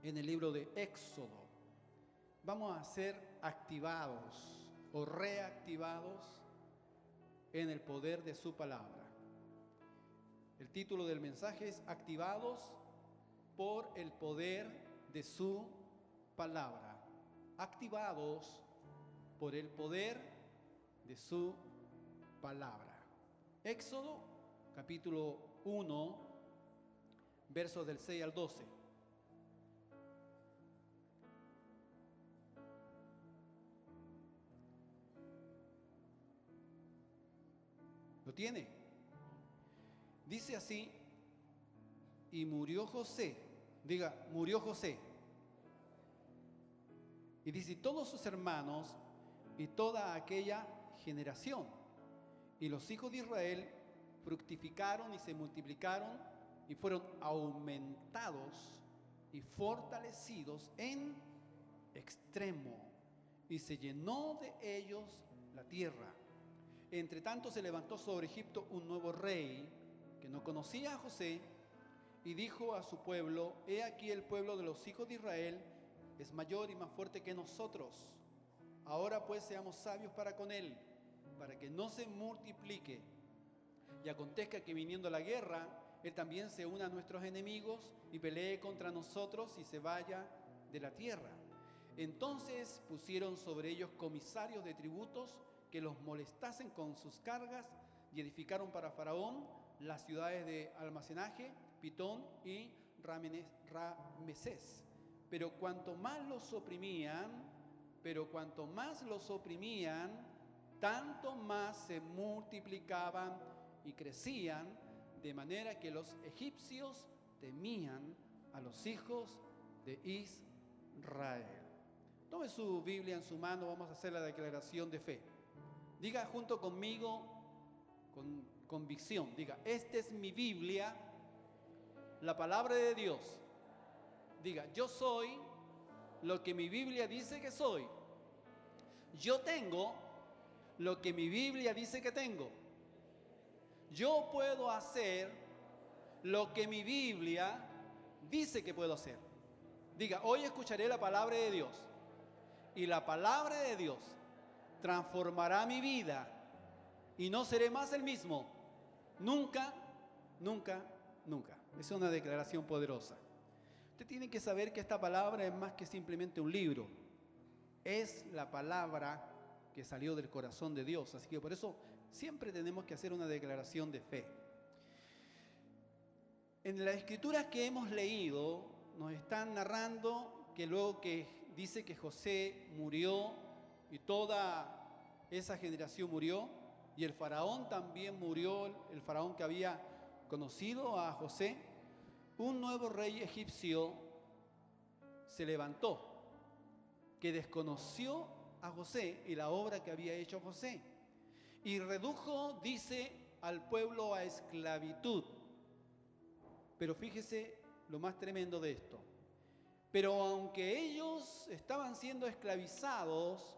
en el libro de Éxodo. Vamos a ser activados o reactivados en el poder de su palabra. El título del mensaje es Activados por el poder de su palabra. Activados por el poder de su palabra. Éxodo, capítulo 1, versos del 6 al 12. ¿Lo tiene? Dice así: y murió José. Diga, murió José. Y dice, todos sus hermanos y toda aquella generación. Y los hijos de Israel fructificaron y se multiplicaron y fueron aumentados y fortalecidos en extremo. Y se llenó de ellos la tierra. Entre tanto se levantó sobre Egipto un nuevo rey que no conocía a José y dijo a su pueblo: he aquí el pueblo de los hijos de Israel es mayor y más fuerte que nosotros. Ahora pues seamos sabios para con él, para que no se multiplique. Y acontezca que viniendo la guerra, él también se una a nuestros enemigos y pelee contra nosotros y se vaya de la tierra. Entonces pusieron sobre ellos comisarios de tributos que los molestasen con sus cargas, y edificaron para Faraón las ciudades de almacenaje, Pitón y Ramesés. Pero cuanto más los oprimían, tanto más se multiplicaban y crecían, de manera que los egipcios temían a los hijos de Israel. Tome su Biblia en su mano, vamos a hacer la declaración de fe. Diga junto conmigo con convicción, diga, esta es mi Biblia, la palabra de Dios. Diga, yo soy lo que mi Biblia dice que soy. Yo tengo lo que mi Biblia dice que tengo. Yo puedo hacer lo que mi Biblia dice que puedo hacer. Diga, hoy escucharé la palabra de Dios. Y la palabra de Dios transformará mi vida y no seré más el mismo. Nunca, nunca, nunca. Es una declaración poderosa. Usted tiene que saber que esta palabra es más que simplemente un libro. Es la palabra que salió del corazón de Dios. Así que por eso siempre tenemos que hacer una declaración de fe. En las escrituras que hemos leído nos están narrando que luego que dice que José murió y toda esa generación murió, y el faraón también murió, el faraón que había conocido a José, un nuevo rey egipcio se levantó, que desconoció a José y la obra que había hecho José, y redujo, dice, al pueblo a esclavitud. Pero fíjese lo más tremendo de esto. Pero aunque ellos estaban siendo esclavizados,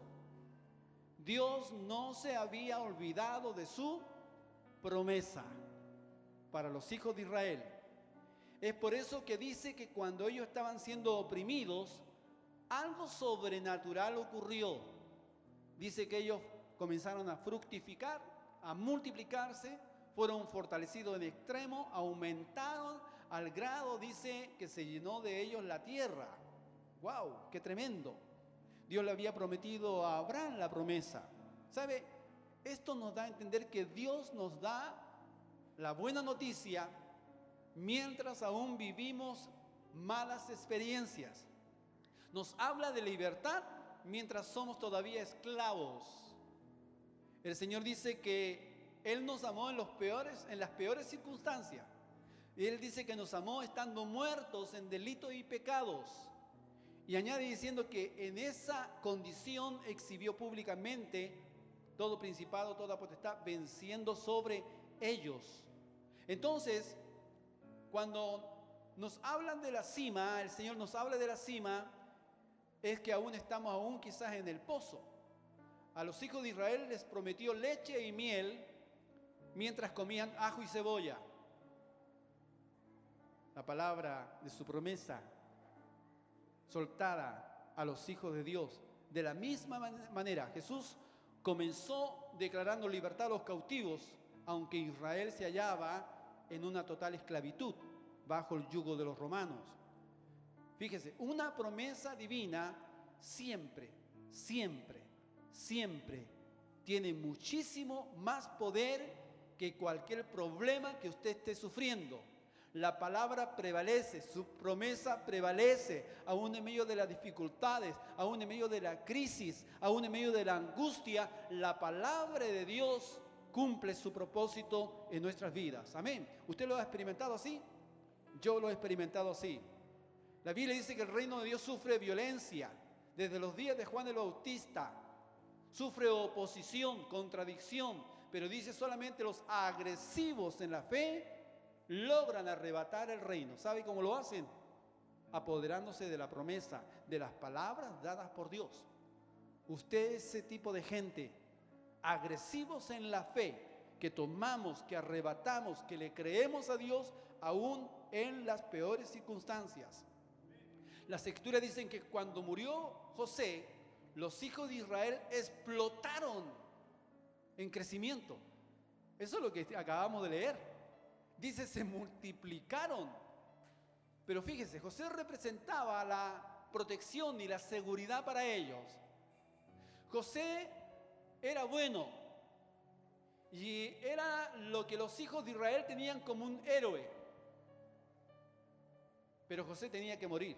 Dios no se había olvidado de su promesa para los hijos de Israel. Es por eso que dice que cuando ellos estaban siendo oprimidos, algo sobrenatural ocurrió. Dice que ellos comenzaron a fructificar, a multiplicarse, fueron fortalecidos en extremo, aumentaron al grado, dice, que se llenó de ellos la tierra. ¡Wow! ¡Qué tremendo! Dios le había prometido a Abraham la promesa. ¿Sabe? Esto nos da a entender que Dios nos da la buena noticia mientras aún vivimos malas experiencias. Nos habla de libertad mientras somos todavía esclavos. El Señor dice que Él nos amó en las peores circunstancias. Y Él dice que nos amó estando muertos en delitos y pecados. Y añade diciendo que en esa condición exhibió públicamente todo principado, toda potestad, venciendo sobre ellos. Entonces, cuando nos hablan de la cima, el Señor nos habla de la cima, es que estamos quizás en el pozo. A los hijos de Israel les prometió leche y miel mientras comían ajo y cebolla. La palabra de su promesa. soltada a los hijos de Dios. De la misma manera, Jesús comenzó declarando libertad a los cautivos, aunque Israel se hallaba en una total esclavitud bajo el yugo de los romanos. Fíjese, una promesa divina siempre, siempre, siempre tiene muchísimo más poder que cualquier problema que usted esté sufriendo. La palabra prevalece, su promesa prevalece, aún en medio de las dificultades, aún en medio de la crisis, aún en medio de la angustia. La palabra de Dios cumple su propósito en nuestras vidas. Amén. ¿Usted lo ha experimentado así? Yo lo he experimentado así. La Biblia dice que el reino de Dios sufre violencia. Desde los días de Juan el Bautista sufre oposición, contradicción, pero dice solamente los agresivos en la fe logran arrebatar el reino. ¿Sabe cómo lo hacen? Apoderándose de la promesa, de las palabras dadas por Dios. Usted es ese tipo de gente, agresivos en la fe, que tomamos, que arrebatamos, que le creemos a Dios aún en las peores circunstancias. Las escrituras dicen que cuando murió José, los hijos de Israel explotaron en crecimiento. Eso es lo que acabamos de leer. Dice, se multiplicaron. Pero fíjese, José representaba la protección y la seguridad para ellos. José era bueno y era lo que los hijos de Israel tenían como un héroe. Pero José tenía que morir.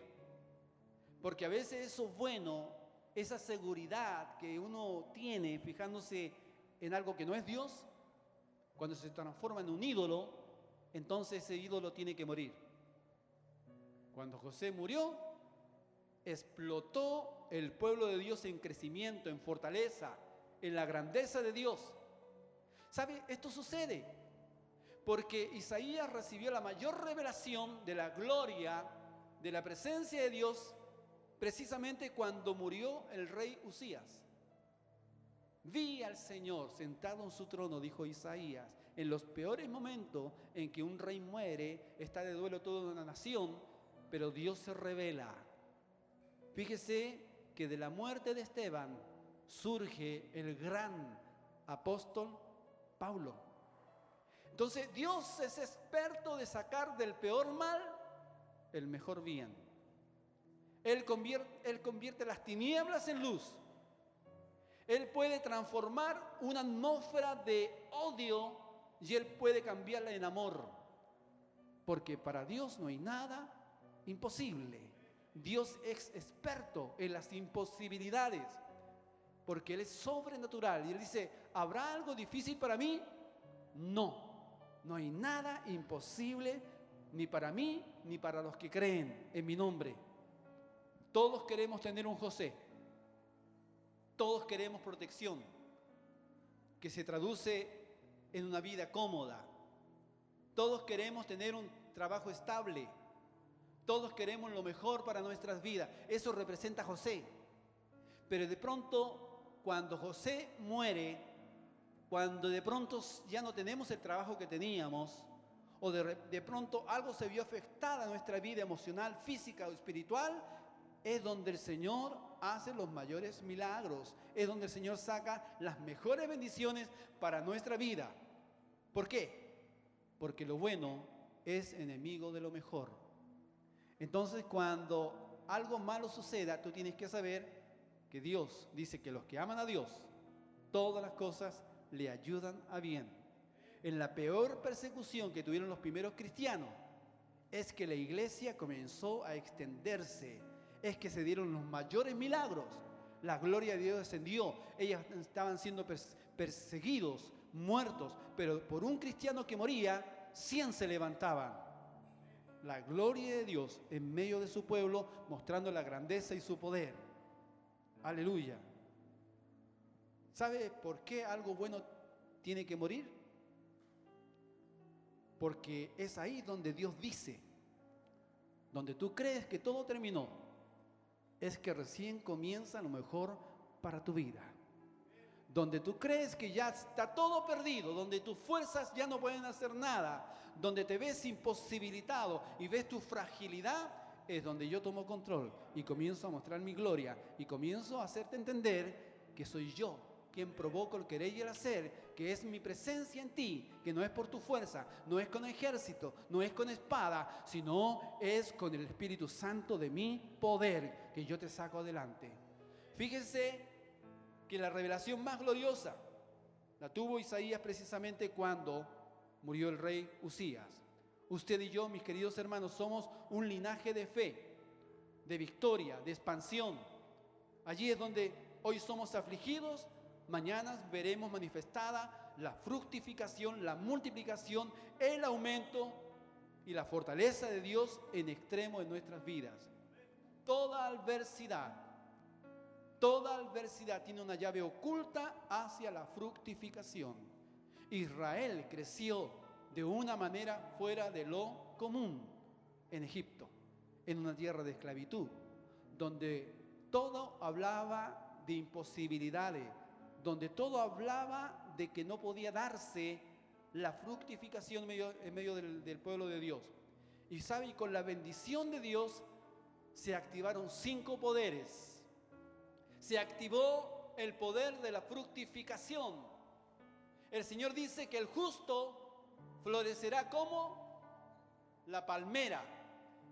Porque a veces eso bueno, esa seguridad que uno tiene fijándose en algo que no es Dios, cuando se transforma en un ídolo, entonces ese ídolo tiene que morir. Cuando José murió, explotó el pueblo de Dios en crecimiento, en fortaleza, en la grandeza de Dios. ¿Sabe? Esto sucede porque Isaías recibió la mayor revelación de la gloria, de la presencia de Dios, precisamente cuando murió el rey Usías. Vi al Señor sentado en su trono, dijo Isaías. En los peores momentos en que un rey muere, está de duelo toda una nación, pero Dios se revela. Fíjese que de la muerte de Esteban surge el gran apóstol Pablo. Entonces Dios es experto de sacar del peor mal el mejor bien. Él convierte las tinieblas en luz. Él puede transformar una atmósfera de odio y Él puede cambiarla en amor. Porque para Dios no hay nada imposible. Dios es experto en las imposibilidades. Porque Él es sobrenatural. Y Él dice, ¿habrá algo difícil para mí? No hay nada imposible ni para mí ni para los que creen en mi nombre. Todos queremos tener un José. Todos queremos protección, que se traduce en una vida cómoda. Todos queremos tener un trabajo estable. Todos queremos lo mejor para nuestras vidas. Eso representa a José. Pero de pronto, cuando José muere, cuando de pronto ya no tenemos el trabajo que teníamos, o de pronto algo se vio afectada nuestra vida emocional, física o espiritual, es donde el Señor hace los mayores milagros. Es donde el Señor saca las mejores bendiciones para nuestra vida. ¿Por qué? Porque lo bueno es enemigo de lo mejor. Entonces, cuando algo malo suceda, tú tienes que saber que Dios dice que los que aman a Dios, todas las cosas le ayudan a bien. En la peor persecución que tuvieron los primeros cristianos, es que la iglesia comenzó a extenderse. Es que se dieron los mayores milagros. La gloria de Dios descendió. Ellos estaban siendo perseguidos, muertos, pero por un cristiano que moría, 100 se levantaban. La gloria de Dios en medio de su pueblo, mostrando la grandeza y su poder. Aleluya. ¿Sabe por qué algo bueno tiene que morir? Porque es ahí donde Dios dice, donde tú crees que todo terminó, es que recién comienza lo mejor para tu vida. Donde tú crees que ya está todo perdido, donde tus fuerzas ya no pueden hacer nada, donde te ves imposibilitado y ves tu fragilidad, es donde yo tomo control y comienzo a mostrar mi gloria y comienzo a hacerte entender que soy yo quien provoco el querer y el hacer, que es mi presencia en ti, que no es por tu fuerza, no es con ejército, no es con espada, sino es con el Espíritu Santo de mi poder que yo te saco adelante. Fíjense que la revelación más gloriosa la tuvo Isaías precisamente cuando murió el rey Usías. Usted y yo, mis queridos hermanos, somos un linaje de fe, de victoria, de expansión. Allí es donde hoy somos afligidos, mañana veremos manifestada la fructificación, la multiplicación, el aumento y la fortaleza de Dios en extremo en nuestras vidas. Toda adversidad tiene una llave oculta hacia la fructificación. Israel creció de una manera fuera de lo común en Egipto, en una tierra de esclavitud, donde todo hablaba de imposibilidades, donde todo hablaba de que no podía darse la fructificación en medio del pueblo de Dios. Y sabe, y con la bendición de Dios se activaron 5 poderes. Se activó el poder de la fructificación. El Señor dice que el justo florecerá como la palmera,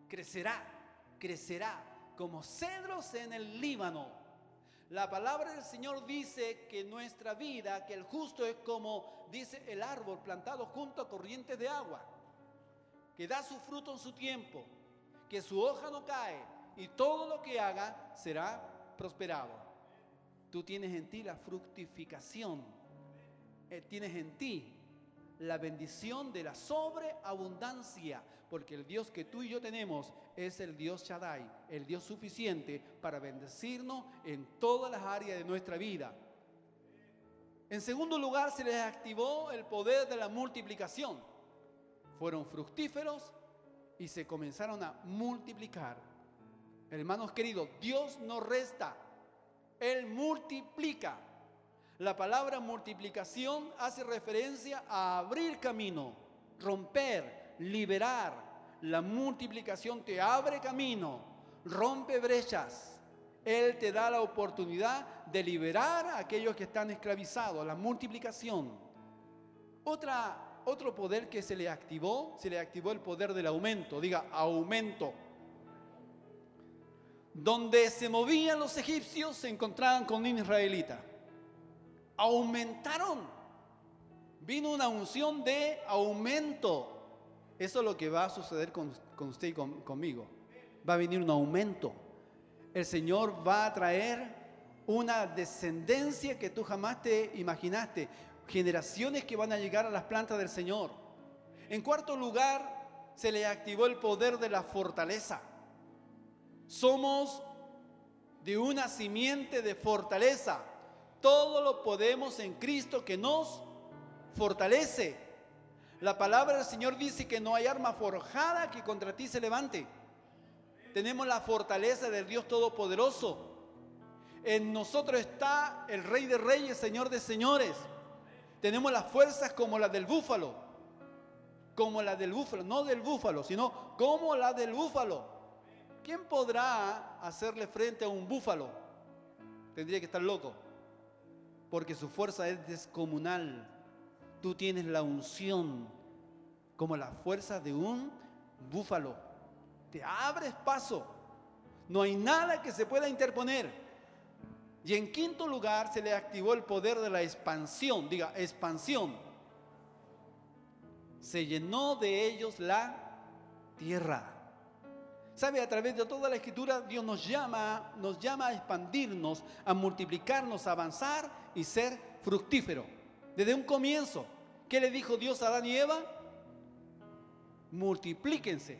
crecerá como cedros en el Líbano. La palabra del Señor dice que nuestra vida, que el justo es como, dice, el árbol plantado junto a corrientes de agua, que da su fruto en su tiempo, que su hoja no cae y todo lo que haga será prosperado. Tú tienes en ti la fructificación, tienes en ti la bendición de la sobreabundancia, porque el Dios que tú y yo tenemos es el Dios Shaddai, el Dios suficiente para bendecirnos en todas las áreas de nuestra vida. En segundo lugar, se les activó el poder de la multiplicación. Fueron fructíferos y se comenzaron a multiplicar. Hermanos queridos, Dios no resta, Él multiplica. La palabra multiplicación hace referencia a abrir camino, romper, liberar. La multiplicación te abre camino, rompe brechas. Él te da la oportunidad de liberar a aquellos que están esclavizados. La multiplicación. Otro poder que se le activó el poder del aumento. Diga, aumento. Donde se movían los egipcios se encontraban con un israelita. Aumentaron. Vino una unción de aumento. Eso es lo que va a suceder con usted y conmigo. Va a venir un aumento. El Señor va a traer una descendencia que tú jamás te imaginaste. Generaciones que van a llegar a las plantas del Señor. En cuarto lugar, se le activó el poder de la fortaleza. Somos de una simiente de fortaleza. Todo lo podemos en Cristo que nos fortalece. La palabra del Señor dice que no hay arma forjada que contra ti se levante. Tenemos la fortaleza del Dios Todopoderoso. En nosotros está el Rey de Reyes, Señor de Señores. Tenemos las fuerzas como las del búfalo. Como las del búfalo, no del búfalo, sino como las del búfalo. ¿Quién podrá hacerle frente a un búfalo? Tendría que estar loco. Porque su fuerza es descomunal. Tú tienes la unción como la fuerza de un búfalo. Te abres paso. No hay nada que se pueda interponer. Y en quinto lugar se le activó el poder de la expansión. Diga, expansión. Se llenó de ellos la tierra. ¿Sabe? A través de toda la Escritura Dios nos llama a expandirnos, a multiplicarnos, a avanzar y ser fructífero. Desde un comienzo, ¿qué le dijo Dios a Adán y Eva? Multiplíquense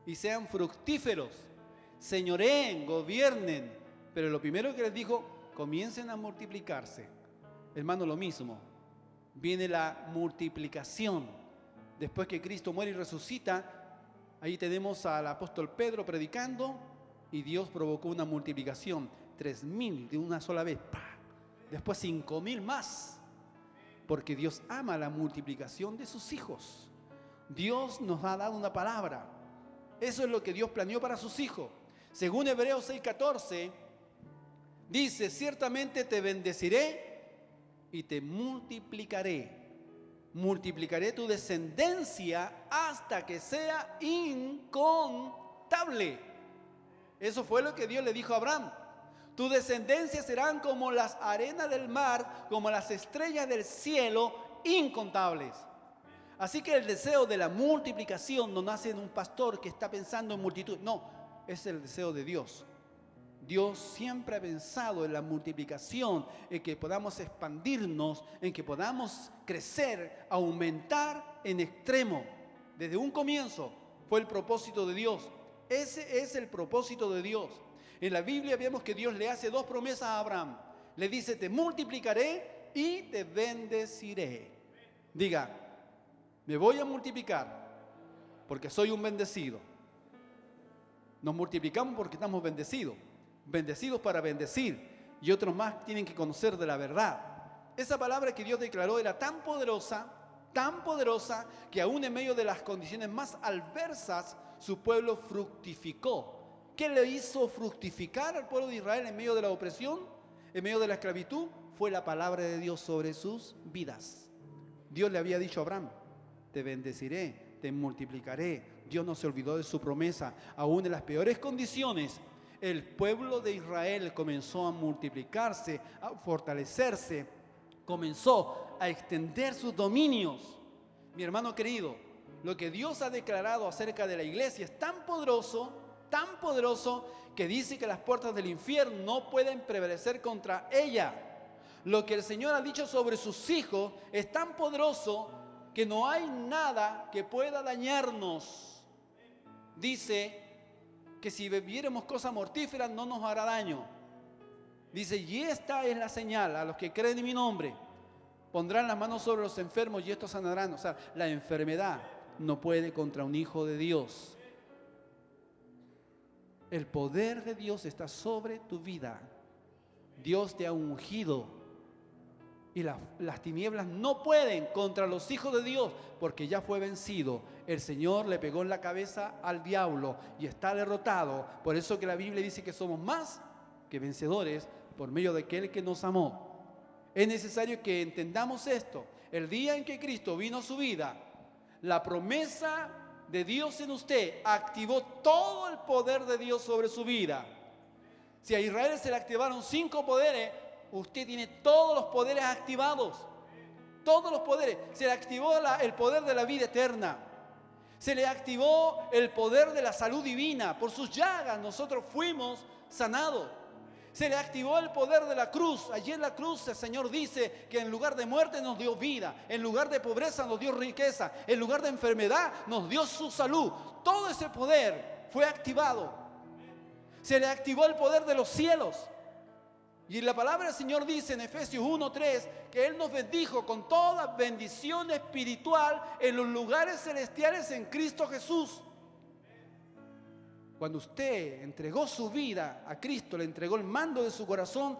y sean fructíferos, señoreen, gobiernen. Pero lo primero que les dijo, comiencen a multiplicarse. Hermano, lo mismo. Viene la multiplicación. Después que Cristo muere y resucita, ahí tenemos al apóstol Pedro predicando y Dios provocó una multiplicación. 3,000 de una sola vez. ¡Pah! Después 5,000 más. Porque Dios ama la multiplicación de sus hijos. Dios nos ha dado una palabra. Eso es lo que Dios planeó para sus hijos. Según Hebreos 6:14, dice, ciertamente te bendeciré y te multiplicaré. Multiplicaré tu descendencia hasta que sea incontable. Eso fue lo que Dios le dijo a Abraham. Tu descendencia serán como las arenas del mar, como las estrellas del cielo, incontables. Así que el deseo de la multiplicación no nace en un pastor que está pensando en multitud. No, es el deseo de Dios. Dios siempre ha pensado en la multiplicación, en que podamos expandirnos, en que podamos crecer, aumentar en extremo. Desde un comienzo fue el propósito de Dios. Ese es el propósito de Dios. En la Biblia vemos que Dios le hace dos promesas a Abraham. Le dice, te multiplicaré y te bendeciré. Diga, me voy a multiplicar porque soy un bendecido. Nos multiplicamos porque estamos bendecidos. Bendecidos para bendecir, y otros más tienen que conocer de la verdad. Esa palabra que Dios declaró era tan poderosa, que aún en medio de las condiciones más adversas, su pueblo fructificó. ¿Qué le hizo fructificar al pueblo de Israel en medio de la opresión, en medio de la esclavitud? Fue la palabra de Dios sobre sus vidas. Dios le había dicho a Abraham, te bendeciré, te multiplicaré. Dios no se olvidó de su promesa, aún en las peores condiciones. El pueblo de Israel comenzó a multiplicarse, a fortalecerse, comenzó a extender sus dominios. Mi hermano querido, lo que Dios ha declarado acerca de la iglesia es tan poderoso, que dice que las puertas del infierno no pueden prevalecer contra ella. Lo que el Señor ha dicho sobre sus hijos es tan poderoso que no hay nada que pueda dañarnos. Dice que si bebiéramos cosas mortíferas no nos hará daño. Dice, y esta es la señal, a los que creen en mi nombre, pondrán las manos sobre los enfermos y estos sanarán. O sea, la enfermedad no puede contra un hijo de Dios. El poder de Dios está sobre tu vida. Dios te ha ungido. Y las tinieblas no pueden contra los hijos de Dios, porque ya fue vencido. El Señor le pegó en la cabeza al diablo y está derrotado. Por eso que la Biblia dice que somos más que vencedores por medio de aquel que nos amó. Es necesario que entendamos esto. El día en que Cristo vino a su vida, la promesa de Dios en usted activó todo el poder de Dios sobre su vida. Si a Israel se le activaron 5 poderes, usted tiene todos los poderes activados. Todos los poderes. Se le activó el poder de la vida eterna. Se le activó el poder de la salud divina. Por sus llagas nosotros fuimos sanados. Se le activó el poder de la cruz. Allí en la cruz el Señor dice que en lugar de muerte nos dio vida. En lugar de pobreza nos dio riqueza. En lugar de enfermedad nos dio su salud. Todo ese poder fue activado. Se le activó el poder de los cielos. Y la palabra del Señor dice en Efesios 1:3 que Él nos bendijo con toda bendición espiritual en los lugares celestiales en Cristo Jesús. Cuando usted entregó su vida a Cristo, le entregó el mando de su corazón,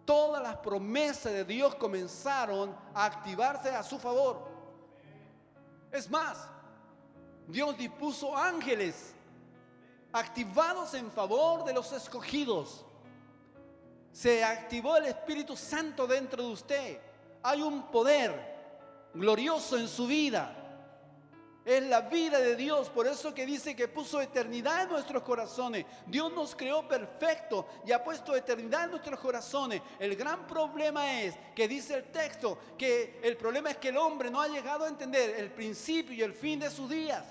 todas las promesas de Dios comenzaron a activarse a su favor. Es más, Dios dispuso ángeles activados en favor de los escogidos. Se activó el Espíritu Santo dentro de usted. Hay un poder glorioso en su vida. Es la vida de Dios. Por eso que dice que puso eternidad en nuestros corazones. Dios nos creó perfecto y ha puesto eternidad en nuestros corazones. El gran problema es que dice el texto que el problema es que el hombre no ha llegado a entender el principio y el fin de sus días.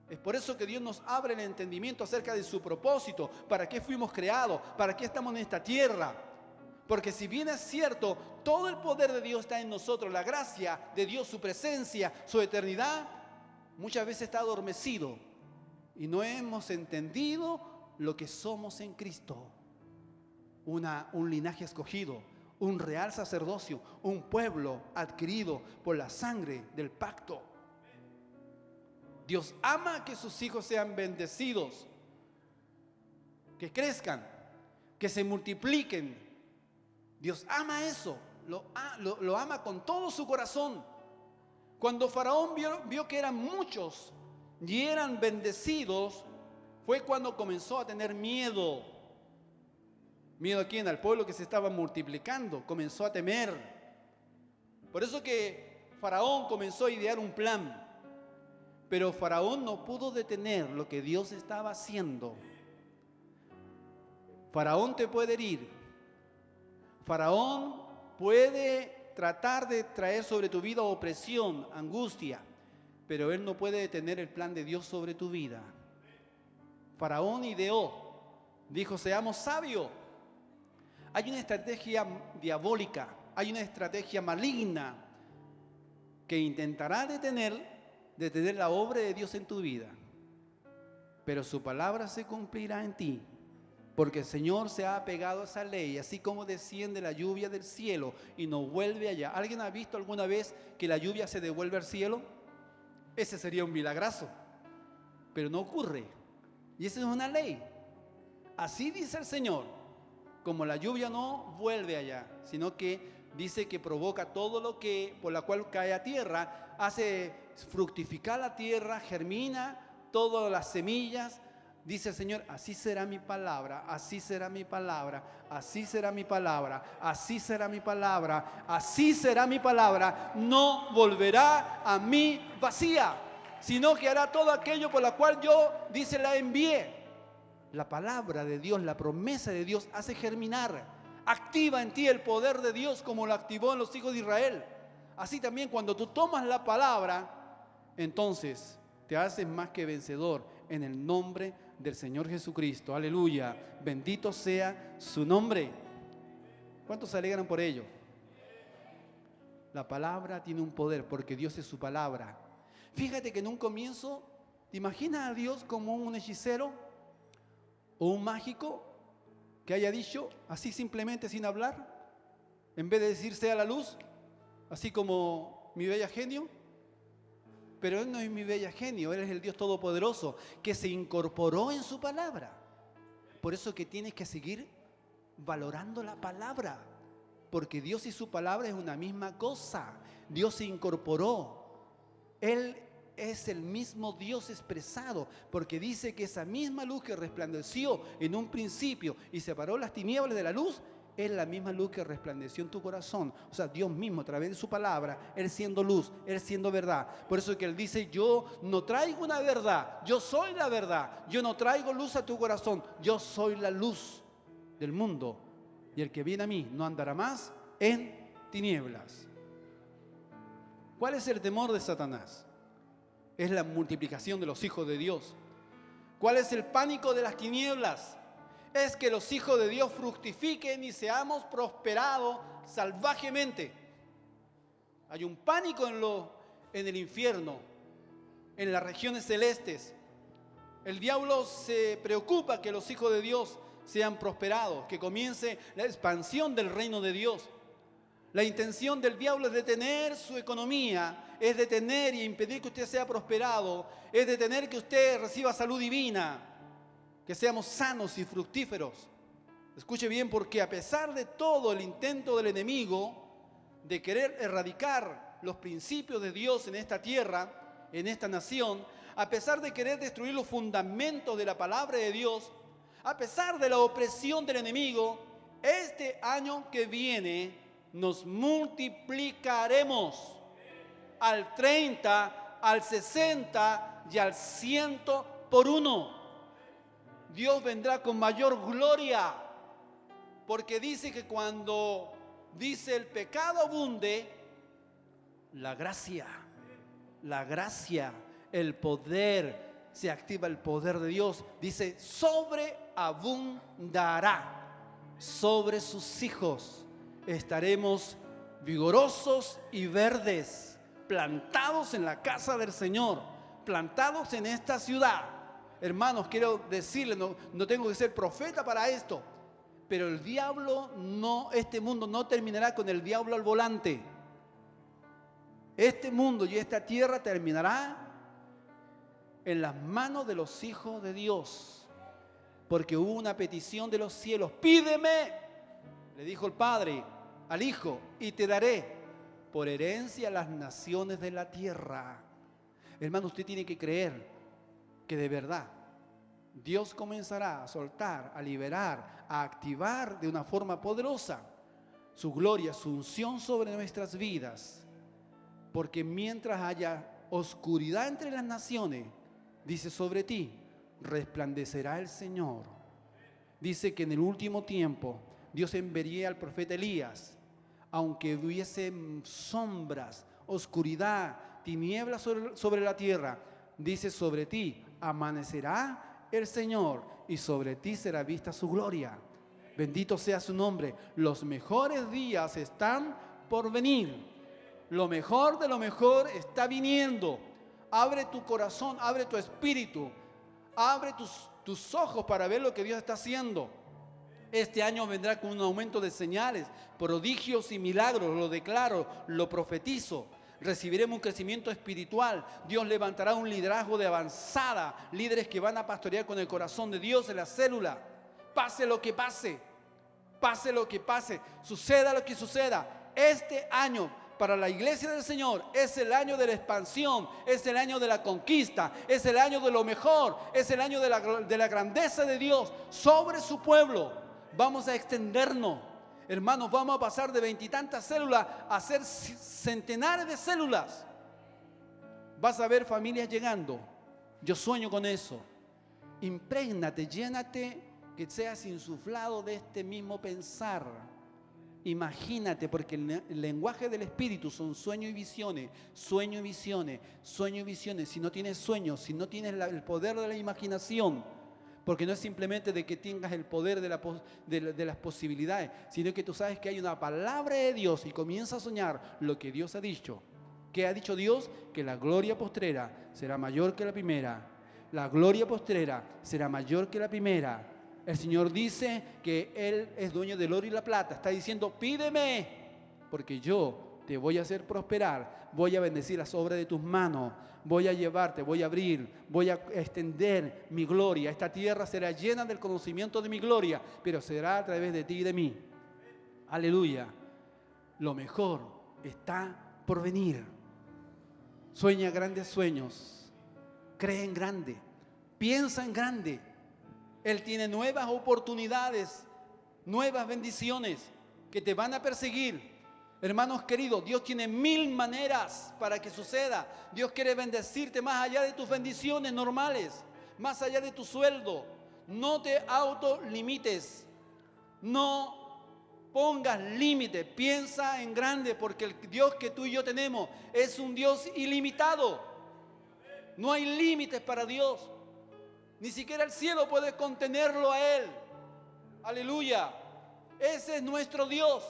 Es por eso que Dios nos abre el entendimiento acerca de su propósito, para qué fuimos creados, para qué estamos en esta tierra. Porque si bien es cierto, todo el poder de Dios está en nosotros, la gracia de Dios, su presencia, su eternidad, muchas veces está adormecido y no hemos entendido lo que somos en Cristo. Un linaje escogido, un real sacerdocio, un pueblo adquirido por la sangre del pacto. Dios ama que sus hijos sean bendecidos, que crezcan, que se multipliquen. Dios ama eso, lo ama con todo su corazón. Cuando Faraón vio que eran muchos y eran bendecidos, fue cuando comenzó a tener miedo. ¿Miedo a quién? Al pueblo que se estaba multiplicando, comenzó a temer. Por eso que Faraón comenzó a idear un plan, pero Faraón no pudo detener lo que Dios estaba haciendo. Faraón te puede herir, Faraón puede tratar de traer sobre tu vida opresión, angustia, pero él no puede detener el plan de Dios sobre tu vida. Faraón ideó, dijo: seamos sabios. Hay una estrategia diabólica, hay una estrategia maligna que intentará detener la obra de Dios en tu vida, pero su palabra se cumplirá en ti, porque el Señor se ha apegado a esa ley, así como desciende la lluvia del cielo y no vuelve allá. ¿Alguien ha visto alguna vez que la lluvia se devuelve al cielo? Ese sería un milagrazo, pero no ocurre, y esa es una ley. Así dice el Señor: como la lluvia no vuelve allá, sino que dice que provoca todo lo que por la cual cae a tierra, hace fructificar la tierra, germina todas las semillas. Dice el Señor: así será mi palabra, así será mi palabra, así será mi palabra, así será mi palabra, así será mi palabra. No volverá a mí vacía, sino que hará todo aquello por lo cual yo, dice, la envié. La palabra de Dios, la promesa de Dios hace germinar, activa en ti el poder de Dios como lo activó en los hijos de Israel. Así también cuando tú tomas la palabra, entonces te haces más que vencedor en el nombre del Señor Jesucristo. Aleluya, bendito sea su nombre. ¿Cuántos se alegran por ello? La palabra tiene un poder porque Dios es su palabra. Fíjate que en un comienzo, ¿te imaginas a Dios como un hechicero o un mágico que haya dicho así simplemente sin hablar, en vez de decir sea la luz, así como mi bella genio? Pero Él no es mi bella genio, Él es el Dios Todopoderoso que se incorporó en su palabra. Por eso que tienes que seguir valorando la palabra, porque Dios y su palabra es una misma cosa. Dios se incorporó, Él es el mismo Dios expresado, porque dice que esa misma luz que resplandeció en un principio y separó las tinieblas de la luz, es la misma luz que resplandeció en tu corazón. O sea, Dios mismo a través de su palabra, Él siendo luz, Él siendo verdad. Por eso que Él dice: yo no traigo una verdad, yo soy la verdad. Yo no traigo luz a tu corazón, yo soy la luz del mundo. Y el que viene a mí no andará más en tinieblas. ¿Cuál es el temor de Satanás? Es la multiplicación de los hijos de Dios. ¿Cuál es el pánico de las tinieblas? Es que los hijos de Dios fructifiquen y seamos prosperados salvajemente. Hay un pánico en el infierno, en las regiones celestes. El diablo se preocupa que los hijos de Dios sean prosperados, que comience la expansión del reino de Dios. La intención del diablo es detener su economía, es detener y impedir que usted sea prosperado, es detener que usted reciba salud divina, que seamos sanos y fructíferos. Escuche bien, porque a pesar de todo el intento del enemigo de querer erradicar los principios de Dios en esta tierra, en esta nación, a pesar de querer destruir los fundamentos de la palabra de Dios, a pesar de la opresión del enemigo, este año que viene nos multiplicaremos al 30, al 60 y al 100 por uno. Dios vendrá con mayor gloria, porque dice que cuando dice el pecado abunde, la gracia, el poder, se activa el poder de Dios. Dice: sobreabundará sobre sus hijos. Estaremos vigorosos y verdes, plantados en la casa del Señor, plantados en esta ciudad. Hermanos, quiero decirles, no tengo que ser profeta para esto, pero el diablo este mundo no terminará con el diablo al volante. Este mundo y esta tierra terminará en las manos de los hijos de Dios, porque hubo una petición de los cielos: pídeme, le dijo el Padre al Hijo, y te daré por herencia las naciones de la tierra. Hermano, usted tiene que creer que de verdad Dios comenzará a soltar, a liberar, a activar de una forma poderosa su gloria, su unción sobre nuestras vidas. Porque mientras haya oscuridad entre las naciones, dice, sobre ti resplandecerá el Señor. Dice que en el último tiempo Dios enviaría al profeta Elías, aunque hubiese sombras, oscuridad, tinieblas sobre la tierra, dice, sobre ti amanecerá el Señor y sobre ti será vista su gloria. Bendito sea su nombre. Los mejores días están por venir. Lo mejor de lo mejor está viniendo. Abre tu corazón, abre tu espíritu, abre tus ojos para ver lo que Dios está haciendo. Este año vendrá con un aumento de señales, prodigios y milagros. Lo declaro, lo profetizo. Recibiremos un crecimiento espiritual. Dios levantará un liderazgo de avanzada, líderes que van a pastorear con el corazón de Dios en la célula. Pase lo que pase, pase lo que pase, suceda lo que suceda. Este año para la iglesia del Señor es el año de la expansión, es el año de la conquista, es el año de lo mejor, es el año de la grandeza de Dios sobre su pueblo. Vamos a extendernos. Hermanos, vamos a pasar de 20 y tantas células a ser centenares de células. Vas a ver familias llegando. Yo sueño con eso. Imprégnate, llénate, que seas insuflado de este mismo pensar. Imagínate, porque el lenguaje del Espíritu son sueños y visiones, sueños y visiones, sueños y visiones. Si no tienes sueños, si no tienes el poder de la imaginación, porque no es simplemente de que tengas el poder de las posibilidades, sino que tú sabes que hay una palabra de Dios y comienzas a soñar lo que Dios ha dicho. ¿Qué ha dicho Dios? Que la gloria postrera será mayor que la primera. La gloria postrera será mayor que la primera. El Señor dice que Él es dueño del oro y la plata. Está diciendo, pídeme, porque yo te voy a hacer prosperar. Voy a bendecir las obras de tus manos. Voy a llevarte, voy a abrir, voy a extender mi gloria. Esta tierra será llena del conocimiento de mi gloria, pero será a través de ti y de mí. Aleluya. Lo mejor está por venir. Sueña grandes sueños. Cree en grande. Piensa en grande. Él tiene nuevas oportunidades, nuevas bendiciones que te van a perseguir. Hermanos queridos, Dios tiene 1000 maneras para que suceda. Dios quiere bendecirte más allá de tus bendiciones normales, más allá de tu sueldo. No te autolimites, no pongas límite, piensa en grande, porque el Dios que tú y yo tenemos es un Dios ilimitado. No hay límites para Dios. Ni siquiera el cielo puede contenerlo a Él. Aleluya. Ese es nuestro Dios.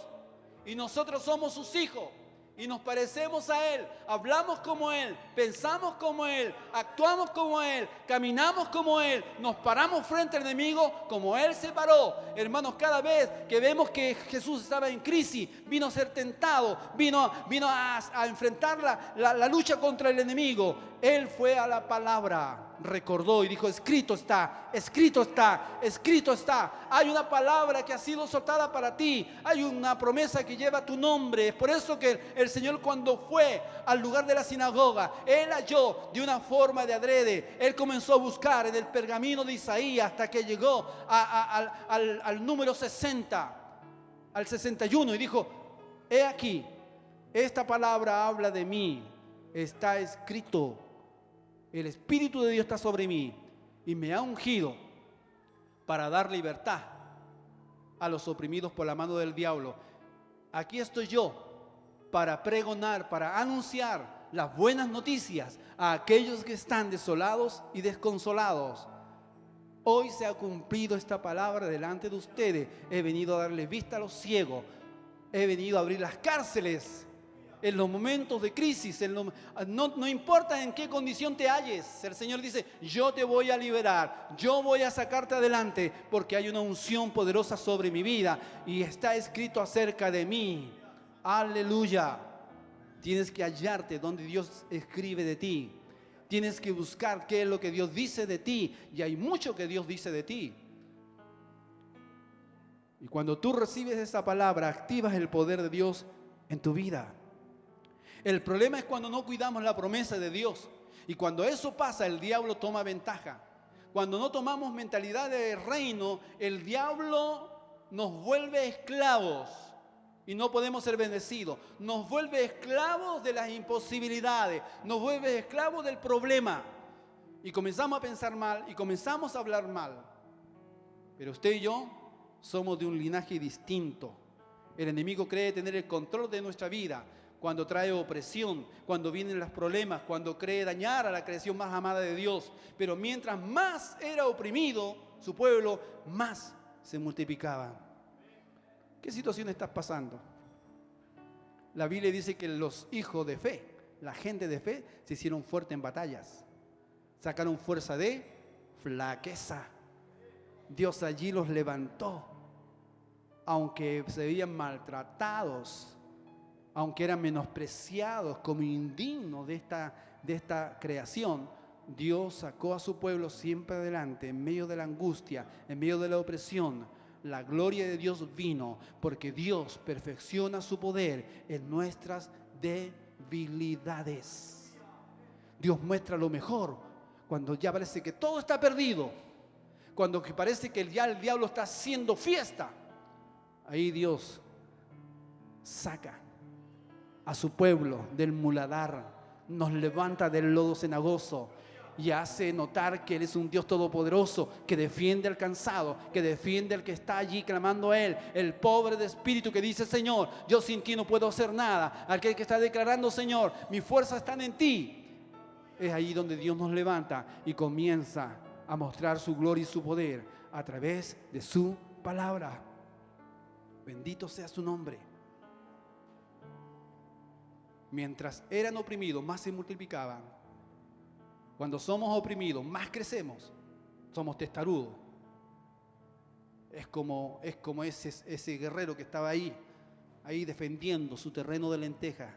Y nosotros somos sus hijos. Y nos parecemos a Él. Hablamos como Él. Pensamos como Él. Actuamos como Él. Caminamos como Él. Nos paramos frente al enemigo como Él se paró. Hermanos, cada vez que vemos que Jesús estaba en crisis, vino a ser tentado, vino a enfrentar la lucha contra el enemigo, Él fue a la palabra. Recordó y dijo, escrito está, escrito está, escrito está. Hay una palabra que ha sido soltada para ti. Hay una promesa que lleva tu nombre. Es por eso que el Señor, cuando fue al lugar de la sinagoga, Él halló de una forma de adrede. Él comenzó a buscar en el pergamino de Isaías hasta que llegó al número 60, al 61, y dijo, he aquí, esta palabra habla de mí. Está escrito. El Espíritu de Dios está sobre mí y me ha ungido para dar libertad a los oprimidos por la mano del diablo. Aquí estoy yo para pregonar, para anunciar las buenas noticias a aquellos que están desolados y desconsolados. Hoy se ha cumplido esta palabra delante de ustedes. He venido a darles vista a los ciegos. He venido a abrir las cárceles. En los momentos de crisis, no importa en qué condición te halles, el Señor dice, yo te voy a liberar, yo voy a sacarte adelante, porque hay una unción poderosa sobre mi vida y está escrito acerca de mí. Aleluya. Tienes que hallarte donde Dios escribe de ti. Tienes que buscar qué es lo que Dios dice de ti, y hay mucho que Dios dice de ti. Y cuando tú recibes esa palabra, activas el poder de Dios en tu vida. El problema es cuando no cuidamos la promesa de Dios. Y cuando eso pasa, el diablo toma ventaja. Cuando no tomamos mentalidad de reino, el diablo nos vuelve esclavos y no podemos ser bendecidos. Nos vuelve esclavos de las imposibilidades, nos vuelve esclavos del problema. Y comenzamos a pensar mal y comenzamos a hablar mal. Pero usted y yo somos de un linaje distinto. El enemigo cree tener el control de nuestra vida cuando trae opresión, cuando vienen los problemas, cuando cree dañar a la creación más amada de Dios. Pero mientras más era oprimido su pueblo, más se multiplicaba. ¿Qué situación estás pasando? La Biblia dice que los hijos de fe, la gente de fe, se hicieron fuertes en batallas. Sacaron fuerza de flaqueza. Dios allí los levantó. Aunque se veían maltratados, aunque eran menospreciados como indignos de esta creación, Dios sacó a su pueblo siempre adelante, en medio de la angustia, en medio de la opresión. La gloria de Dios vino, porque Dios perfecciona su poder en nuestras debilidades. Dios muestra lo mejor cuando ya parece que todo está perdido, cuando parece que ya el diablo está haciendo fiesta. Ahí Dios saca a su pueblo del muladar, nos levanta del lodo cenagoso y hace notar que Él es un Dios todopoderoso, que defiende al cansado, que defiende al que está allí clamando a Él, el pobre de espíritu que dice: Señor, yo sin ti no puedo hacer nada. Aquel que está declarando: Señor, mis fuerzas están en ti. Es ahí donde Dios nos levanta y comienza a mostrar su gloria y su poder a través de su palabra. Bendito sea su nombre. Mientras eran oprimidos, más se multiplicaban. Cuando somos oprimidos, más crecemos. Somos testarudos. Es como ese guerrero que estaba ahí defendiendo su terreno de lenteja.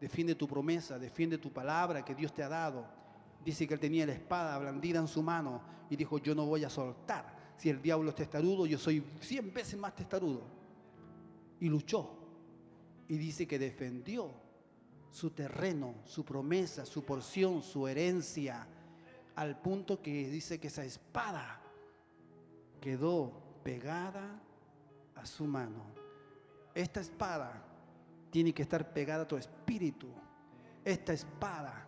Defiende tu promesa, defiende tu palabra que Dios te ha dado. Dice que él tenía la espada blandida en su mano y dijo: yo no voy a soltar. Si el diablo es testarudo, yo soy 100 veces más testarudo. Y luchó. Y dice que defendió su terreno, su promesa, su porción, su herencia, al punto que dice que esa espada quedó pegada a su mano. Esta espada tiene que estar pegada a tu espíritu. Esta espada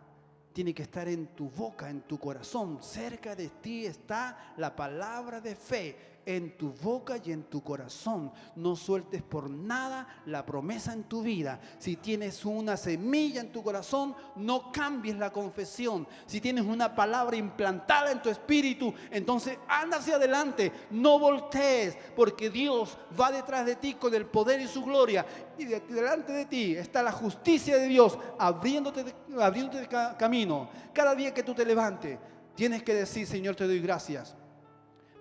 tiene que estar en tu boca, en tu corazón. Cerca de ti está la palabra de fe, en tu boca y en tu corazón. No sueltes por nada la promesa en tu vida. Si tienes una semilla en tu corazón, no cambies la confesión. Si tienes una palabra implantada en tu espíritu, entonces anda hacia adelante, no voltees, porque Dios va detrás de ti con el poder y su gloria. Y delante de ti está la justicia de Dios abriéndote camino. Cada día que tú te levantes, tienes que decir: Señor, te doy gracias,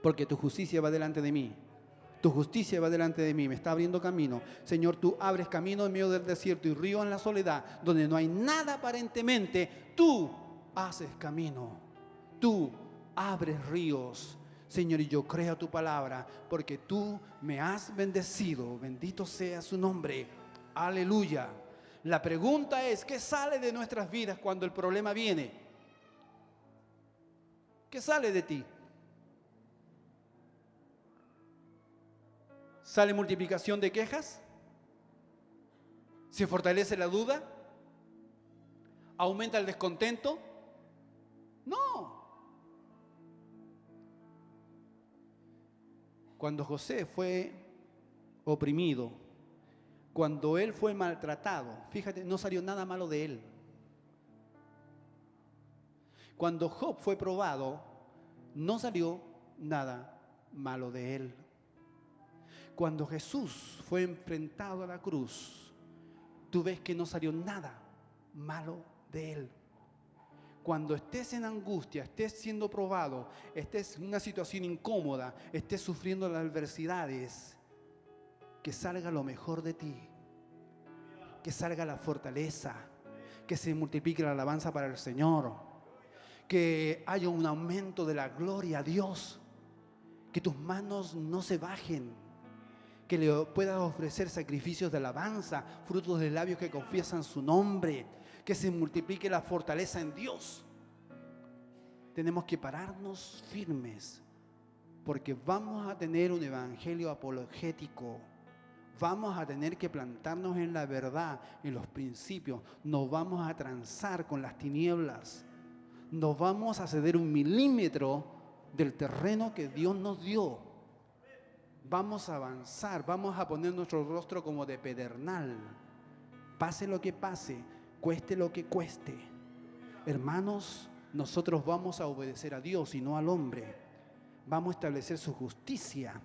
porque tu justicia va delante de mí. Tu justicia va delante de mí, me está abriendo camino. Señor, tú abres camino en medio del desierto y río en la soledad, donde no hay nada aparentemente. Tú haces camino, tú abres ríos. Señor, y yo creo tu palabra, porque tú me has bendecido. Bendito sea su nombre. Aleluya. La pregunta es: ¿qué sale de nuestras vidas cuando el problema viene? ¿Qué sale de ti? ¿Sale multiplicación de quejas? ¿Se fortalece la duda? ¿Aumenta el descontento? No. Cuando José fue oprimido, cuando él fue maltratado, fíjate, no salió nada malo de él. Cuando Job fue probado, no salió nada malo de él. Cuando Jesús fue enfrentado a la cruz, tú ves que no salió nada malo de él. Cuando estés en angustia, estés siendo probado, estés en una situación incómoda, estés sufriendo las adversidades, que salga lo mejor de ti, que salga la fortaleza, que se multiplique la alabanza para el Señor, que haya un aumento de la gloria a Dios, que tus manos no se bajen, que le puedas ofrecer sacrificios de alabanza, frutos de labios que confiesan su nombre, que se multiplique la fortaleza en Dios. Tenemos que pararnos firmes, porque vamos a tener un evangelio apologético. Vamos a tener que plantarnos en la verdad, en los principios. No vamos a transar con las tinieblas. No vamos a ceder 1 milímetro del terreno que Dios nos dio. Vamos a avanzar, vamos a poner nuestro rostro como de pedernal. Pase lo que pase, cueste lo que cueste. Hermanos, nosotros vamos a obedecer a Dios y no al hombre. Vamos a establecer su justicia,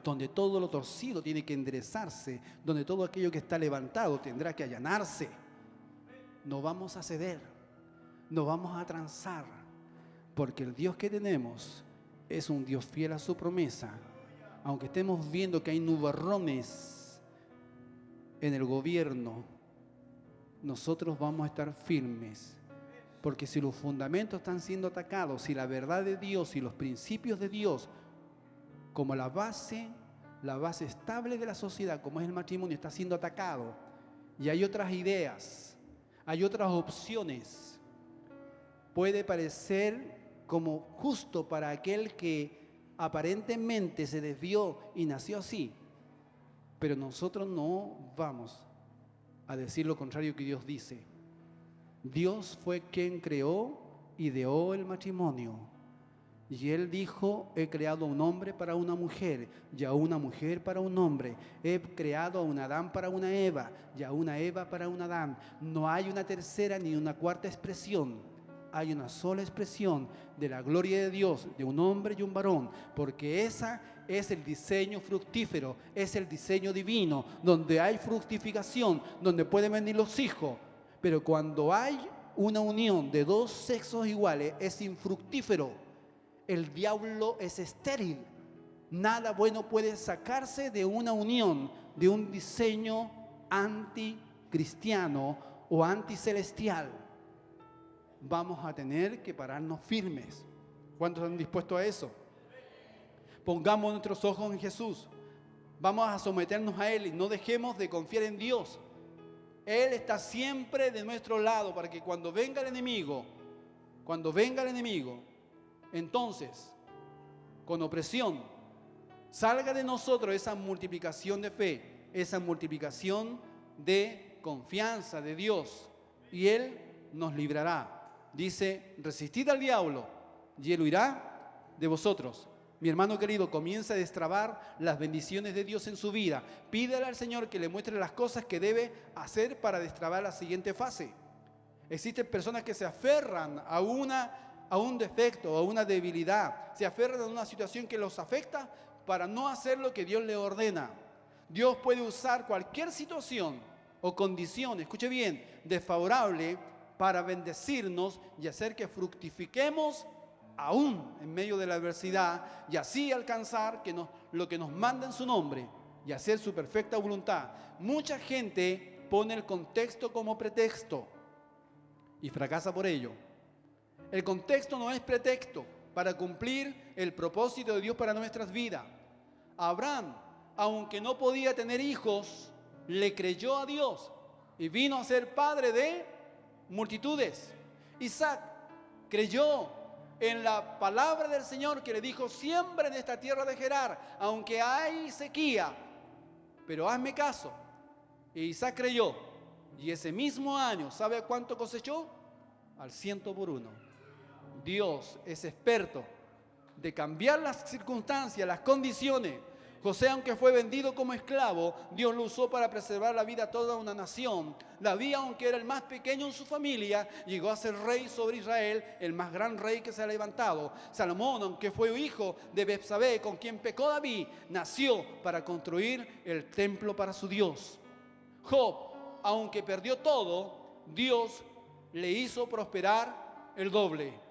donde todo lo torcido tiene que enderezarse, donde todo aquello que está levantado tendrá que allanarse. No vamos a ceder, no vamos a transar, porque el Dios que tenemos es un Dios fiel a su promesa. Aunque estemos viendo que hay nubarrones en el gobierno, nosotros vamos a estar firmes. Porque si los fundamentos están siendo atacados, si la verdad de Dios y los principios de Dios, como la base estable de la sociedad, como es el matrimonio, está siendo atacado, y hay otras ideas, hay otras opciones, puede parecer como justo para aquel que aparentemente se desvió y nació así, pero nosotros no vamos a decir lo contrario que Dios dice. Dios fue quien creó, ideó el matrimonio. Y Él dijo, he creado a un hombre para una mujer, y a una mujer para un hombre. He creado a un Adán para una Eva, y a una Eva para un Adán. No hay una tercera ni una cuarta expresión. Hay una sola expresión de la gloria de Dios, de un hombre y un varón, porque esa es el diseño fructífero, es el diseño divino, donde hay fructificación, donde pueden venir los hijos. Pero cuando hay una unión de dos sexos iguales, es infructífero. El diablo es estéril. Nada bueno puede sacarse de una unión, de un diseño anticristiano o anticelestial. Vamos a tener que pararnos firmes. ¿Cuántos están dispuestos a eso? Pongamos nuestros ojos en Jesús. Vamos a someternos a Él y no dejemos de confiar en Dios. Él está siempre de nuestro lado para que cuando venga el enemigo, entonces, con opresión, salga de nosotros esa multiplicación de fe, esa multiplicación de confianza de Dios, y Él nos librará. Dice, resistid al diablo y Él huirá de vosotros. Mi hermano querido, comienza a destrabar las bendiciones de Dios en su vida. Pídele al Señor que le muestre las cosas que debe hacer para destrabar la siguiente fase. Existen personas que se aferran a un defecto, a una debilidad. Se aferran a una situación que los afecta para no hacer lo que Dios le ordena. Dios puede usar cualquier situación o condición, escuche bien, desfavorable para bendecirnos y hacer que fructifiquemos aún en medio de la adversidad, y así alcanzar lo que nos manda en su nombre y hacer su perfecta voluntad. Mucha gente pone el contexto como pretexto y fracasa por ello. El contexto no es pretexto para cumplir el propósito de Dios para nuestras vidas. Abraham, aunque no podía tener hijos, le creyó a Dios y vino a ser padre de multitudes. Isaac creyó en la palabra del Señor que le dijo, siembra en esta tierra de Gerar, aunque hay sequía, pero hazme caso. Y Isaac creyó, y ese mismo año, ¿sabe cuánto cosechó? Al 100%. Dios es experto de cambiar las circunstancias, las condiciones. José, aunque fue vendido como esclavo, Dios lo usó para preservar la vida a toda una nación. David, aunque era el más pequeño en su familia, llegó a ser rey sobre Israel, el más gran rey que se ha levantado. Salomón, aunque fue hijo de Betsabé, con quien pecó David, nació para construir el templo para su Dios. Job, aunque perdió todo, Dios le hizo prosperar el doble.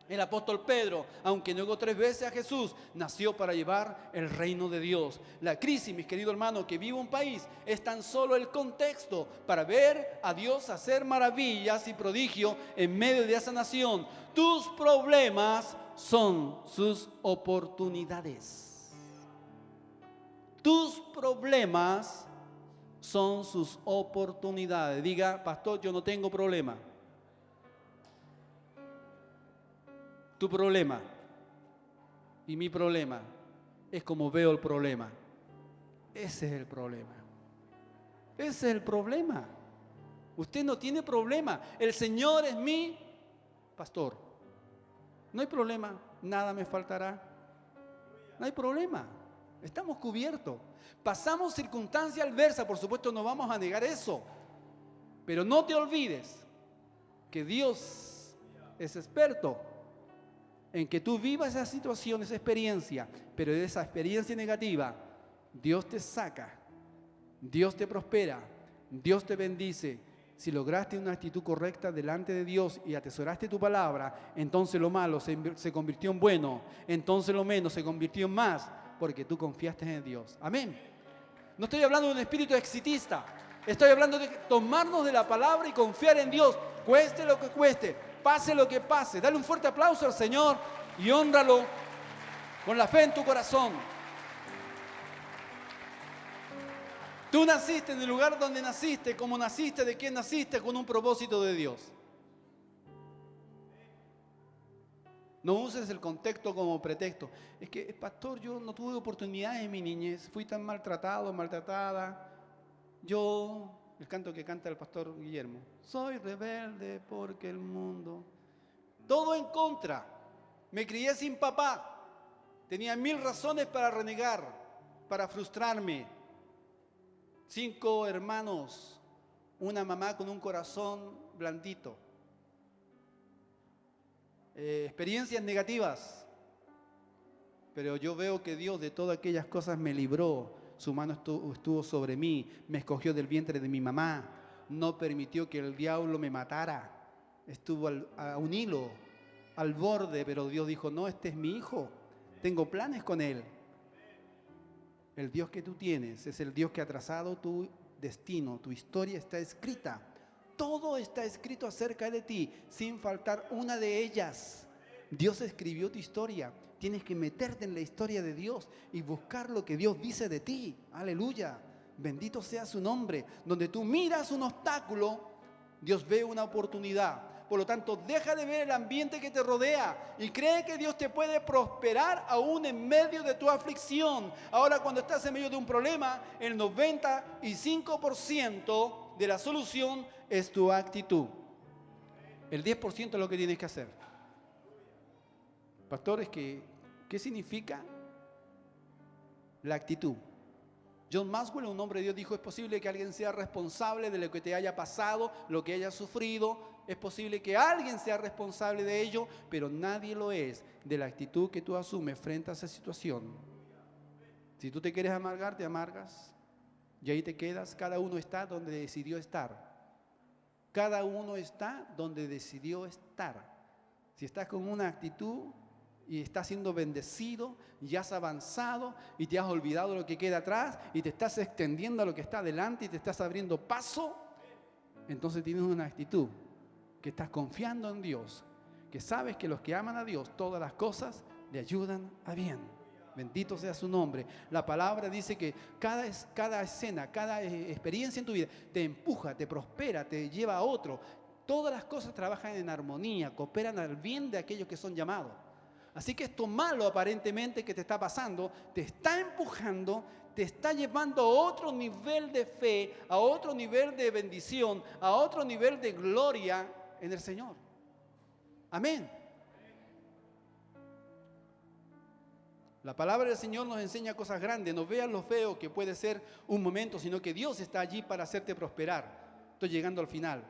El apóstol Pedro, aunque negó 3 veces a Jesús, nació para llevar el reino de Dios. La crisis, mis queridos hermanos, que vive un país es tan solo el contexto para ver a Dios hacer maravillas y prodigios en medio de esa nación. Tus problemas son sus oportunidades. Tus problemas son sus oportunidades. Diga, pastor, yo no tengo problema. Tu problema y mi problema es como veo el problema. Ese es el problema. Ese es el problema. Usted no tiene problema. El Señor es mi pastor. No hay problema. Nada me faltará. No hay problema. Estamos cubiertos. Pasamos circunstancia adversa. Por supuesto, no vamos a negar eso. Pero no te olvides que Dios es experto en que tú vivas esa situación, esa experiencia. Pero de esa experiencia negativa, Dios te saca. Dios te prospera. Dios te bendice. Si lograste una actitud correcta delante de Dios y atesoraste tu palabra, entonces lo malo se convirtió en bueno, entonces lo menos se convirtió en más, porque tú confiaste en Dios. Amén. No estoy hablando de un espíritu exitista, estoy hablando de tomarnos de la palabra y confiar en Dios, cueste lo que cueste, pase lo que pase. Dale un fuerte aplauso al Señor y hónralo con la fe en tu corazón. Tú naciste en el lugar donde naciste, como naciste, de quién naciste, con un propósito de Dios. No uses el contexto como pretexto. Es que, pastor, yo no tuve oportunidades en mi niñez, fui tan maltratado, maltratada. Yo, el canto que canta el pastor Guillermo, soy rebelde porque el mundo... Todo en contra. Me crié sin papá. Tenía 1000 razones para renegar, para frustrarme. 5 hermanos, una mamá con un corazón blandito. Experiencias negativas. Pero yo veo que Dios de todas aquellas cosas me libró. Su mano estuvo sobre mí, me escogió del vientre de mi mamá. No permitió que el diablo me matara. Estuvo a un hilo, al borde, pero Dios dijo, no, este es mi hijo. Tengo planes con él. El Dios que tú tienes es el Dios que ha trazado tu destino, tu historia está escrita. Todo está escrito acerca de ti, sin faltar una de ellas. Dios escribió tu historia. Tienes que meterte en la historia de Dios y buscar lo que Dios dice de ti. Aleluya. Bendito sea su nombre. Donde tú miras un obstáculo, Dios ve una oportunidad. Por lo tanto, deja de ver el ambiente que te rodea y cree que Dios te puede prosperar aún en medio de tu aflicción. Ahora, cuando estás en medio de un problema, el 95% de la solución es tu actitud. El 10% es lo que tienes que hacer. Pastores, ¿qué significa la actitud? John Maxwell, un hombre de Dios, dijo, es posible que alguien sea responsable de lo que te haya pasado, lo que hayas sufrido. Es posible que alguien sea responsable de ello, pero nadie lo es de la actitud que tú asumes frente a esa situación. Si tú te quieres amargar, te amargas y ahí te quedas. Cada uno está donde decidió estar. Cada uno está donde decidió estar. Si estás con una actitud y estás siendo bendecido y has avanzado y te has olvidado lo que queda atrás y te estás extendiendo a lo que está adelante y te estás abriendo paso, entonces tienes una actitud que estás confiando en Dios, que sabes que los que aman a Dios, todas las cosas le ayudan a bien. Bendito sea su nombre. La palabra dice que cada escena, cada experiencia en tu vida te empuja, te prospera, te lleva a otro. Todas las cosas trabajan en armonía, cooperan al bien de aquellos que son llamados. Así que esto malo aparentemente que te está pasando, te está empujando, te está llevando a otro nivel de fe, a otro nivel de bendición, a otro nivel de gloria en el Señor. Amén. La palabra del Señor nos enseña cosas grandes. No veas lo feo que puede ser un momento, sino que Dios está allí para hacerte prosperar. Estoy llegando al final.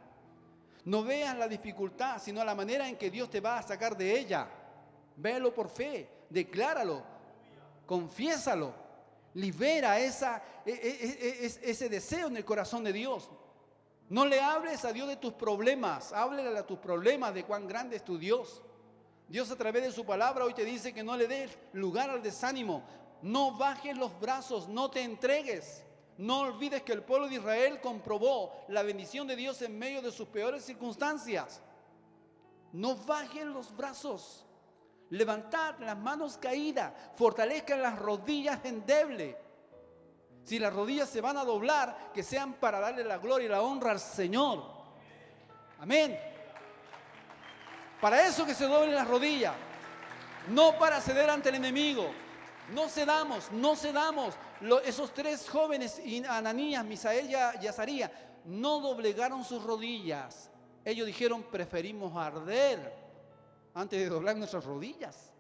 No veas la dificultad, sino la manera en que Dios te va a sacar de ella. Véalo por fe, decláralo, confiésalo, libera ese deseo en el corazón de Dios. No le hables a Dios de tus problemas, háblele a tus problemas de cuán grande es tu Dios. Dios a través de su palabra hoy te dice que no le des lugar al desánimo, no bajes los brazos, no te entregues. No olvides que el pueblo de Israel comprobó la bendición de Dios en medio de sus peores circunstancias. No bajen los brazos. Levantad las manos caídas, fortalezcan las rodillas endebles. Si las rodillas se van a doblar, que sean para darle la gloria y la honra al Señor. Amén. Para eso que se doblen las rodillas, no para ceder ante el enemigo. No cedamos. Esos tres jóvenes, Ananías, Misael y Azarías, no doblegaron sus rodillas. Ellos dijeron, preferimos arder antes de doblar nuestras rodillas,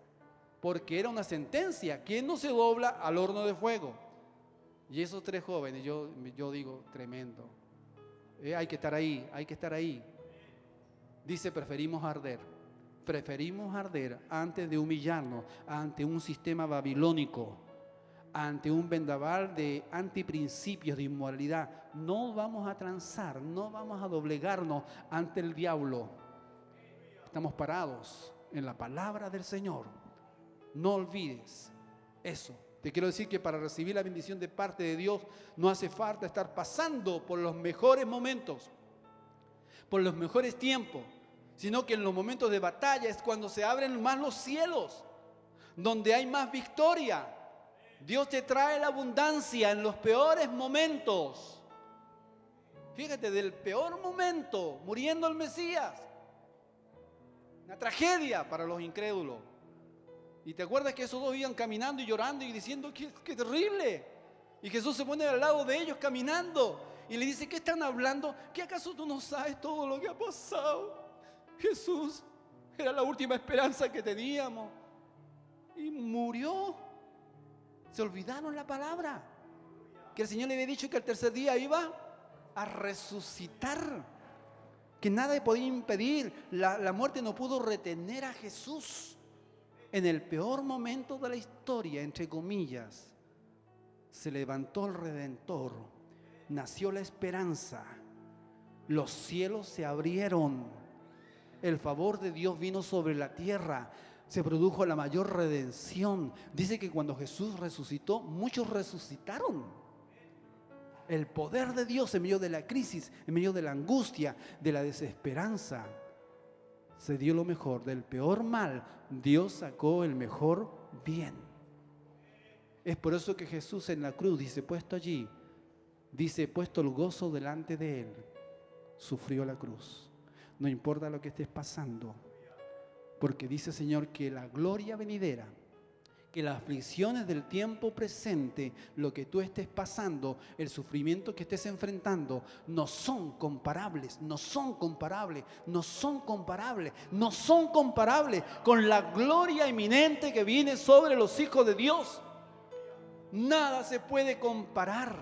porque era una sentencia. ¿Quién no se dobla al horno de fuego? Y esos tres jóvenes, yo digo, tremendo. Hay que estar ahí. Dice, preferimos arder antes de humillarnos ante un sistema babilónico, ante un vendaval de antiprincipios de inmoralidad. No vamos a transar, no vamos a doblegarnos ante el diablo. Estamos parados en la palabra del Señor. No olvides eso. Te quiero decir que para recibir la bendición de parte de Dios no hace falta estar pasando por los mejores momentos, por los mejores tiempos, sino que en los momentos de batalla es cuando se abren más los cielos, donde hay más victoria. Dios te trae la abundancia en los peores momentos. Fíjate, del peor momento, muriendo el Mesías, una tragedia para los incrédulos. Y te acuerdas que esos dos iban caminando y llorando y diciendo, qué terrible. Y Jesús se pone al lado de ellos caminando y le dice, ¿qué están hablando? ¿Qué acaso tú no sabes todo lo que ha pasado? Jesús era la última esperanza que teníamos y murió. Se olvidaron la palabra, que el Señor le había dicho que al tercer día iba a resucitar, que nada podía impedir, la muerte no pudo retener a Jesús. En el peor momento de la historia, entre comillas, se levantó el Redentor, nació la esperanza, los cielos se abrieron, el favor de Dios vino sobre la tierra, se produjo la mayor redención. Dice que cuando Jesús resucitó, muchos resucitaron. El poder de Dios en medio de la crisis, en medio de la angustia, de la desesperanza, se dio lo mejor. Del peor mal, Dios sacó el mejor bien. Es por eso que Jesús en la cruz dice, puesto allí, dice, puesto el gozo delante de Él, sufrió la cruz. No importa lo que estés pasando, porque dice el Señor que la gloria venidera, que las aflicciones del tiempo presente, lo que tú estés pasando, el sufrimiento que estés enfrentando, no son comparables con la gloria eminente que viene sobre los hijos de Dios. Nada se puede comparar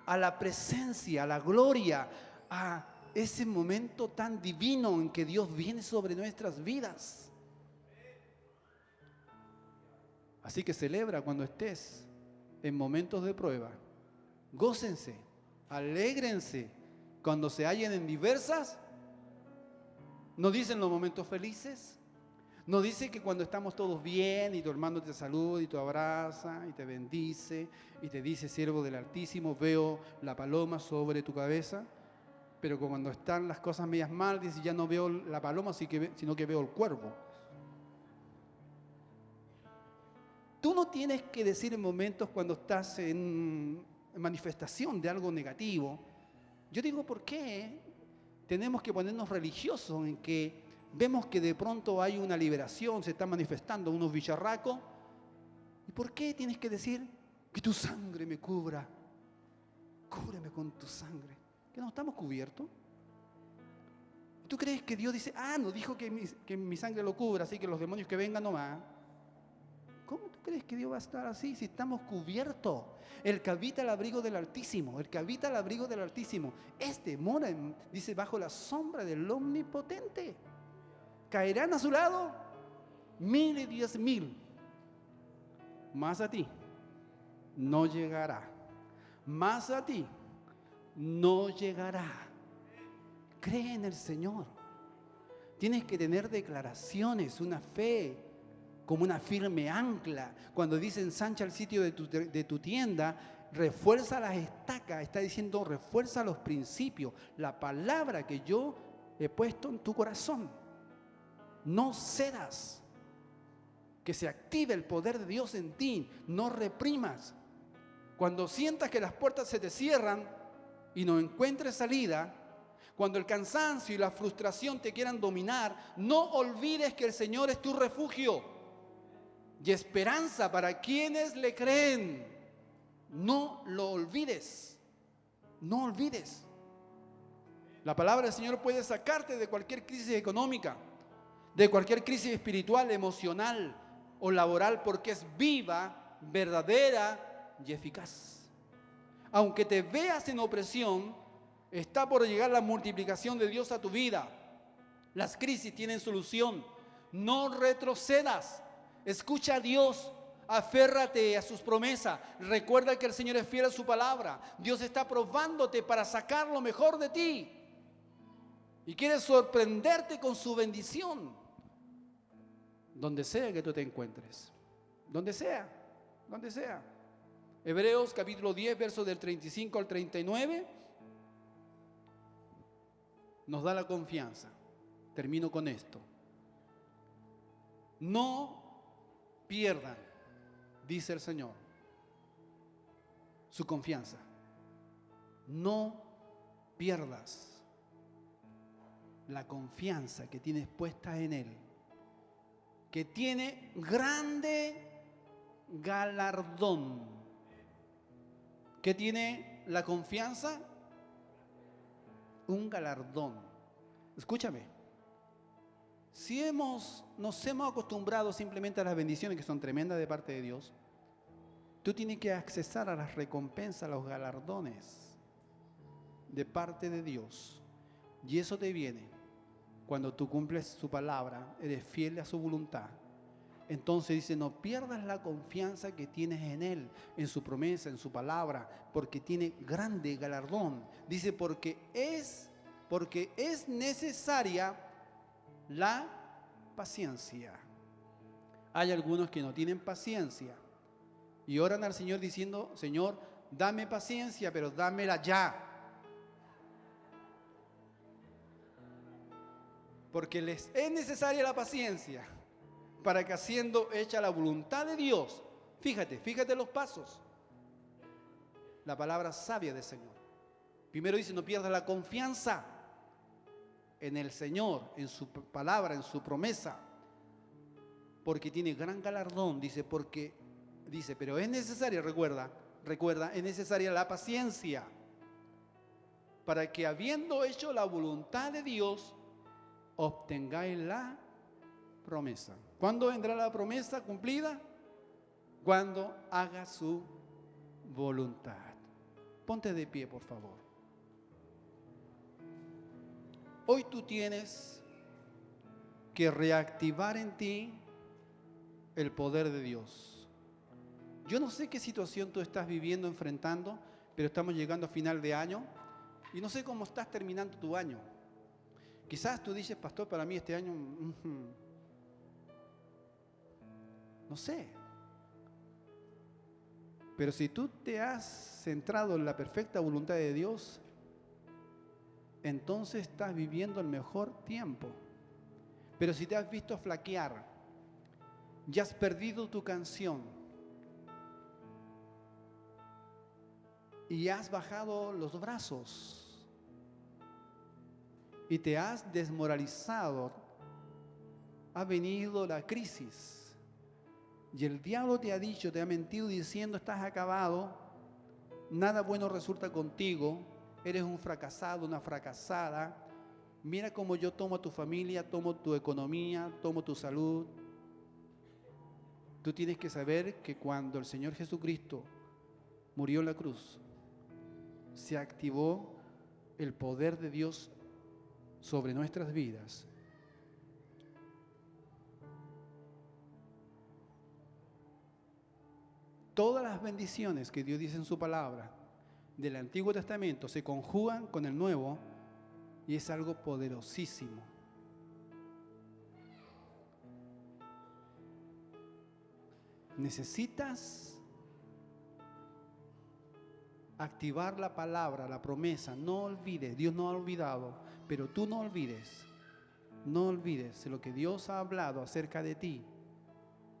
a la presencia, a la gloria, a ese momento tan divino en que Dios viene sobre nuestras vidas. Así que celebra cuando estés en momentos de prueba. Gócense, alégrense cuando se hallen en diversas. ¿No dicen los momentos felices? ¿No dice que cuando estamos todos bien y tu hermano te saluda y te abraza y te bendice y te dice, siervo del Altísimo, veo la paloma sobre tu cabeza? Pero cuando están las cosas medias mal, dice, ya no veo la paloma, sino que veo el cuervo. Tú no tienes que decir en momentos cuando estás en manifestación de algo negativo. Yo digo, ¿por qué tenemos que ponernos religiosos en que vemos que de pronto hay una liberación, se está manifestando unos bicharracos? ¿Y por qué tienes que decir que tu sangre me cubra? Cúbreme con tu sangre. ¿Que no estamos cubiertos? ¿Tú crees que Dios dice, no dijo que mi sangre lo cubra, así que los demonios que vengan no van? ¿Cómo tú crees que Dios va a estar así si estamos cubiertos? El que habita el abrigo del Altísimo, mora, dice, bajo la sombra del Omnipotente. Caerán a su lado 1,000 y 10,000, más a ti no llegará. Más a ti no llegará. Cree en el Señor. Tienes que tener declaraciones, una fe como una firme ancla. Cuando dice ensancha el sitio de tu tienda, refuerza las estacas, está diciendo refuerza los principios, la palabra que yo he puesto en tu corazón. No cedas, que se active el poder de Dios en ti, no reprimas. cuando sientas que las puertas se te cierran y no encuentres salida, cuando el cansancio y la frustración te quieran dominar, no olvides que el Señor es tu refugio y esperanza para quienes le creen. No lo olvides. No olvides. La palabra del Señor puede sacarte de cualquier crisis económica, de cualquier crisis espiritual, emocional o laboral, porque es viva, verdadera y eficaz. Aunque te veas en opresión, está por llegar la multiplicación de Dios a tu vida. Las crisis tienen solución. No retrocedas. Escucha a Dios. Aférrate a sus promesas. Recuerda que el Señor es fiel a su palabra. Dios está probándote para sacar lo mejor de ti. Y quiere sorprenderte con su bendición. Donde sea que tú te encuentres. Donde sea. Donde sea. Hebreos capítulo 10, versos del 35 al 39. Nos da la confianza. Termino con esto. No pierdan, dice el Señor, su confianza. No pierdas la confianza que tienes puesta en Él, que tiene grande galardón. ¿Qué tiene la confianza? Un galardón. Escúchame. Si nos hemos acostumbrado simplemente a las bendiciones que son tremendas de parte de Dios, tú tienes que accesar a las recompensas, a los galardones de parte de Dios. Y eso te viene cuando tú cumples su palabra, eres fiel a su voluntad. Entonces dice, no pierdas la confianza que tienes en Él, en su promesa, en su palabra, porque tiene grande galardón. Dice, porque es necesaria la paciencia. Hay algunos que no tienen paciencia y oran al Señor diciendo, Señor, dame paciencia, pero dámela ya. Porque les es necesaria la paciencia para que haciendo hecha la voluntad de Dios, fíjate los pasos, la palabra sabia del Señor. Primero dice, no pierdas la confianza en el Señor, en su palabra, en su promesa, porque tiene gran galardón. Dice, pero es necesaria, recuerda, es necesaria la paciencia para que habiendo hecho la voluntad de Dios, obtengáis la promesa. ¿Cuándo vendrá la promesa cumplida? Cuando haga su voluntad. Ponte de pie, por favor. Hoy tú tienes que reactivar en ti el poder de Dios. Yo no sé qué situación tú estás viviendo, enfrentando, pero estamos llegando a final de año y no sé cómo estás terminando tu año. Quizás tú dices, pastor, para mí este año, no sé. Pero si tú te has centrado en la perfecta voluntad de Dios, entonces estás viviendo el mejor tiempo. Pero si te has visto flaquear, ya has perdido tu canción y has bajado los brazos y te has desmoralizado, ha venido la crisis y el diablo te ha dicho, te ha mentido diciendo, estás acabado, nada bueno resulta contigo, eres un fracasado, una fracasada, mira cómo yo tomo a tu familia, tomo tu economía, tomo tu salud. Tú tienes que saber que cuando el Señor Jesucristo murió en la cruz, se activó el poder de Dios sobre nuestras vidas. Todas las bendiciones que Dios dice en su palabra del Antiguo Testamento se conjugan con el Nuevo y es algo poderosísimo. Necesitas activar la palabra, la promesa. No olvides, Dios no ha olvidado, pero tú no olvides lo que Dios ha hablado acerca de ti,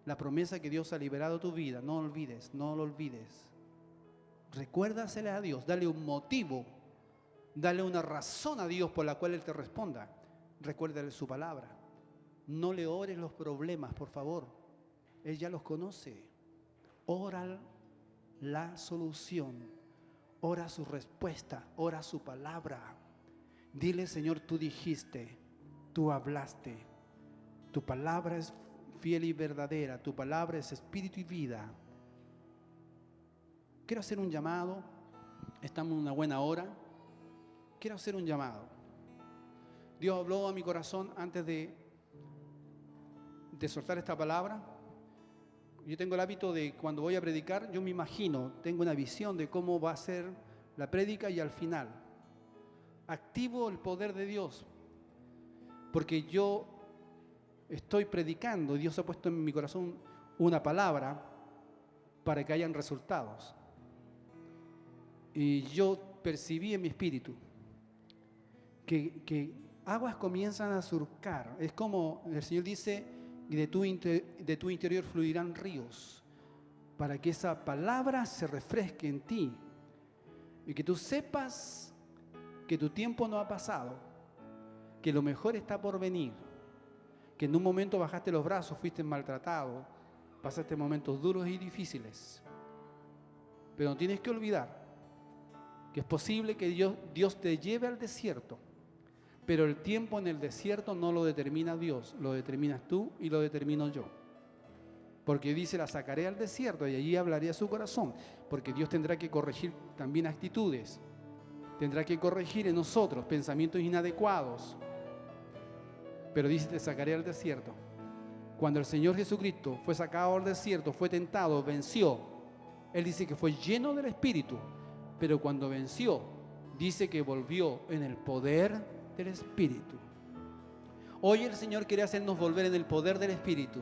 la promesa que Dios ha liberado tu vida. No lo olvides. Recuérdasele a Dios, dale un motivo, dale una razón a Dios por la cual Él te responda. Recuérdale su palabra. No le ores los problemas, por favor. Él ya los conoce. Ora la solución, ora su respuesta, ora su palabra. Dile, Señor, tú dijiste, tú hablaste. Tu palabra es fiel y verdadera, tu palabra es espíritu y vida. Quiero hacer un llamado, estamos en una buena hora. Quiero hacer un llamado. Dios habló a mi corazón antes de soltar esta palabra. Yo tengo el hábito de cuando voy a predicar, yo me imagino, tengo una visión de cómo va a ser la prédica y al final activo el poder de Dios, porque yo estoy predicando, Dios ha puesto en mi corazón una palabra para que hayan resultados. Y yo percibí en mi espíritu que aguas comienzan a surcar. Es como el Señor dice, y de tu interior fluirán ríos, para que esa palabra se refresque en ti y que tú sepas que tu tiempo no ha pasado, que lo mejor está por venir, que en un momento bajaste los brazos, fuiste maltratado, pasaste momentos duros y difíciles, pero no tienes que olvidar que es posible que Dios te lleve al desierto. Pero el tiempo en el desierto no lo determina Dios, lo determinas tú y lo determino yo. Porque dice, la sacaré al desierto y allí hablaré a su corazón. Porque Dios tendrá que corregir también actitudes. Tendrá que corregir en nosotros pensamientos inadecuados. Pero dice, te sacaré al desierto. Cuando el Señor Jesucristo fue sacado al desierto, fue tentado, venció. Él dice que fue lleno del Espíritu. Pero cuando venció, dice que volvió en el poder del Espíritu. Hoy el Señor quiere hacernos volver en el poder del Espíritu.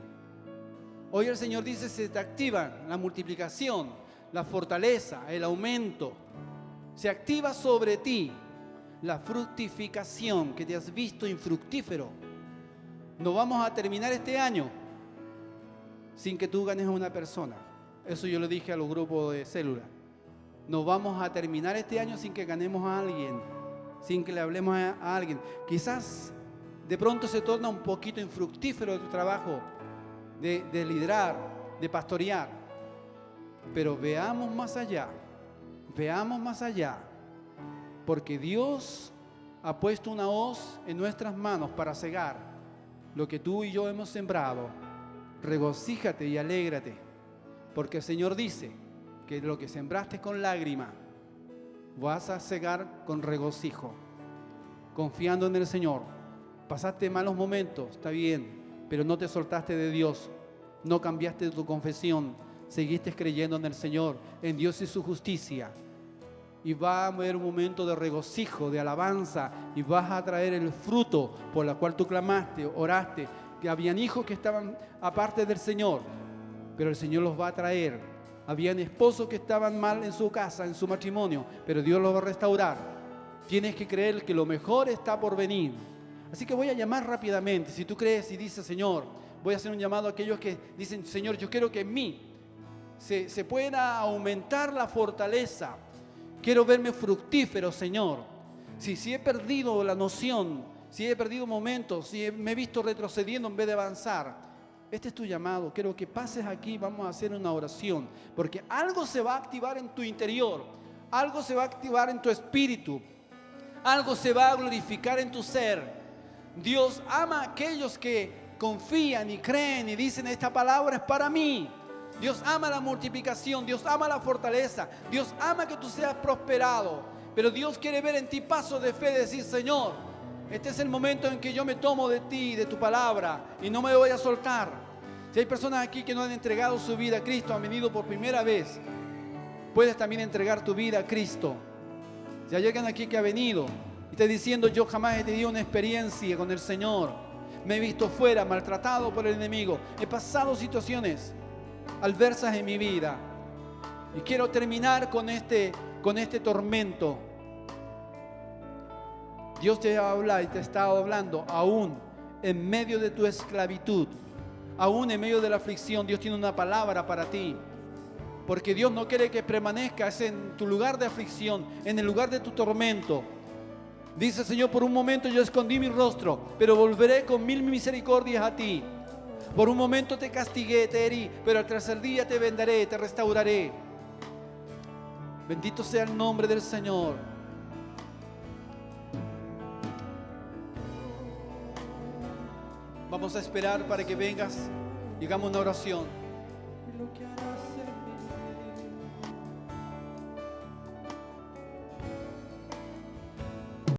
Hoy el Señor dice, se te activa la multiplicación, la fortaleza, el aumento. Se activa sobre ti la fructificación que te has visto infructífero. No vamos a terminar este año sin que tú ganes a una persona. Eso yo le dije a los grupos de célula. No vamos a terminar este año sin que ganemos a alguien, sin que le hablemos a alguien. Quizás de pronto se torna un poquito infructífero tu trabajo de liderar, de pastorear. Pero veamos más allá, porque Dios ha puesto una hoz en nuestras manos para cegar lo que tú y yo hemos sembrado. Regocíjate y alégrate, porque el Señor dice que lo que sembraste con lágrima vas a cegar con regocijo, confiando en el Señor. Pasaste malos momentos, está bien, pero no te soltaste de Dios, no cambiaste tu confesión, seguiste creyendo en el Señor, en Dios y su justicia. Y va a haber un momento de regocijo, de alabanza, y vas a traer el fruto por el cual tú clamaste, oraste, que habían hijos que estaban aparte del Señor, pero el Señor los va a traer. Habían esposos que estaban mal en su casa, en su matrimonio, pero Dios los va a restaurar. Tienes que creer que lo mejor está por venir. Así que voy a llamar rápidamente. Si tú crees y dices, Señor, voy a hacer un llamado a aquellos que dicen, Señor, yo quiero que en mí se pueda aumentar la fortaleza. Quiero verme fructífero, Señor. Si he perdido la noción, si he perdido momentos, si me he visto retrocediendo en vez de avanzar, este es tu llamado. Quiero que pases aquí, vamos a hacer una oración, porque algo se va a activar en tu interior, algo se va a activar en tu espíritu, algo se va a glorificar en tu ser. Dios ama a aquellos que confían y creen y dicen, esta palabra es para mí. Dios ama la multiplicación, Dios ama la fortaleza, Dios ama que tú seas prosperado, pero Dios quiere ver en ti pasos de fe, decir, Señor, este es el momento en que yo me tomo de ti, de tu palabra, y no me voy a soltar. Si hay personas aquí que no han entregado su vida a Cristo, han venido por primera vez, puedes también entregar tu vida a Cristo. Si hay alguien aquí que ha venido y está diciendo, yo jamás he tenido una experiencia con el Señor, me he visto fuera, maltratado por el enemigo, he pasado situaciones adversas en mi vida y quiero terminar con este tormento. Dios te habla y te está hablando aún en medio de tu esclavitud, aún en medio de la aflicción. Dios tiene una palabra para ti. Porque Dios no quiere que permanezcas en tu lugar de aflicción, en el lugar de tu tormento. Dice el Señor, por un momento yo escondí mi rostro, pero volveré con 1000 misericordias a ti. Por un momento te castigué, te herí, pero al tercer día te vendaré, te restauraré. Bendito sea el nombre del Señor. Vamos a esperar para que vengas y hagamos una oración.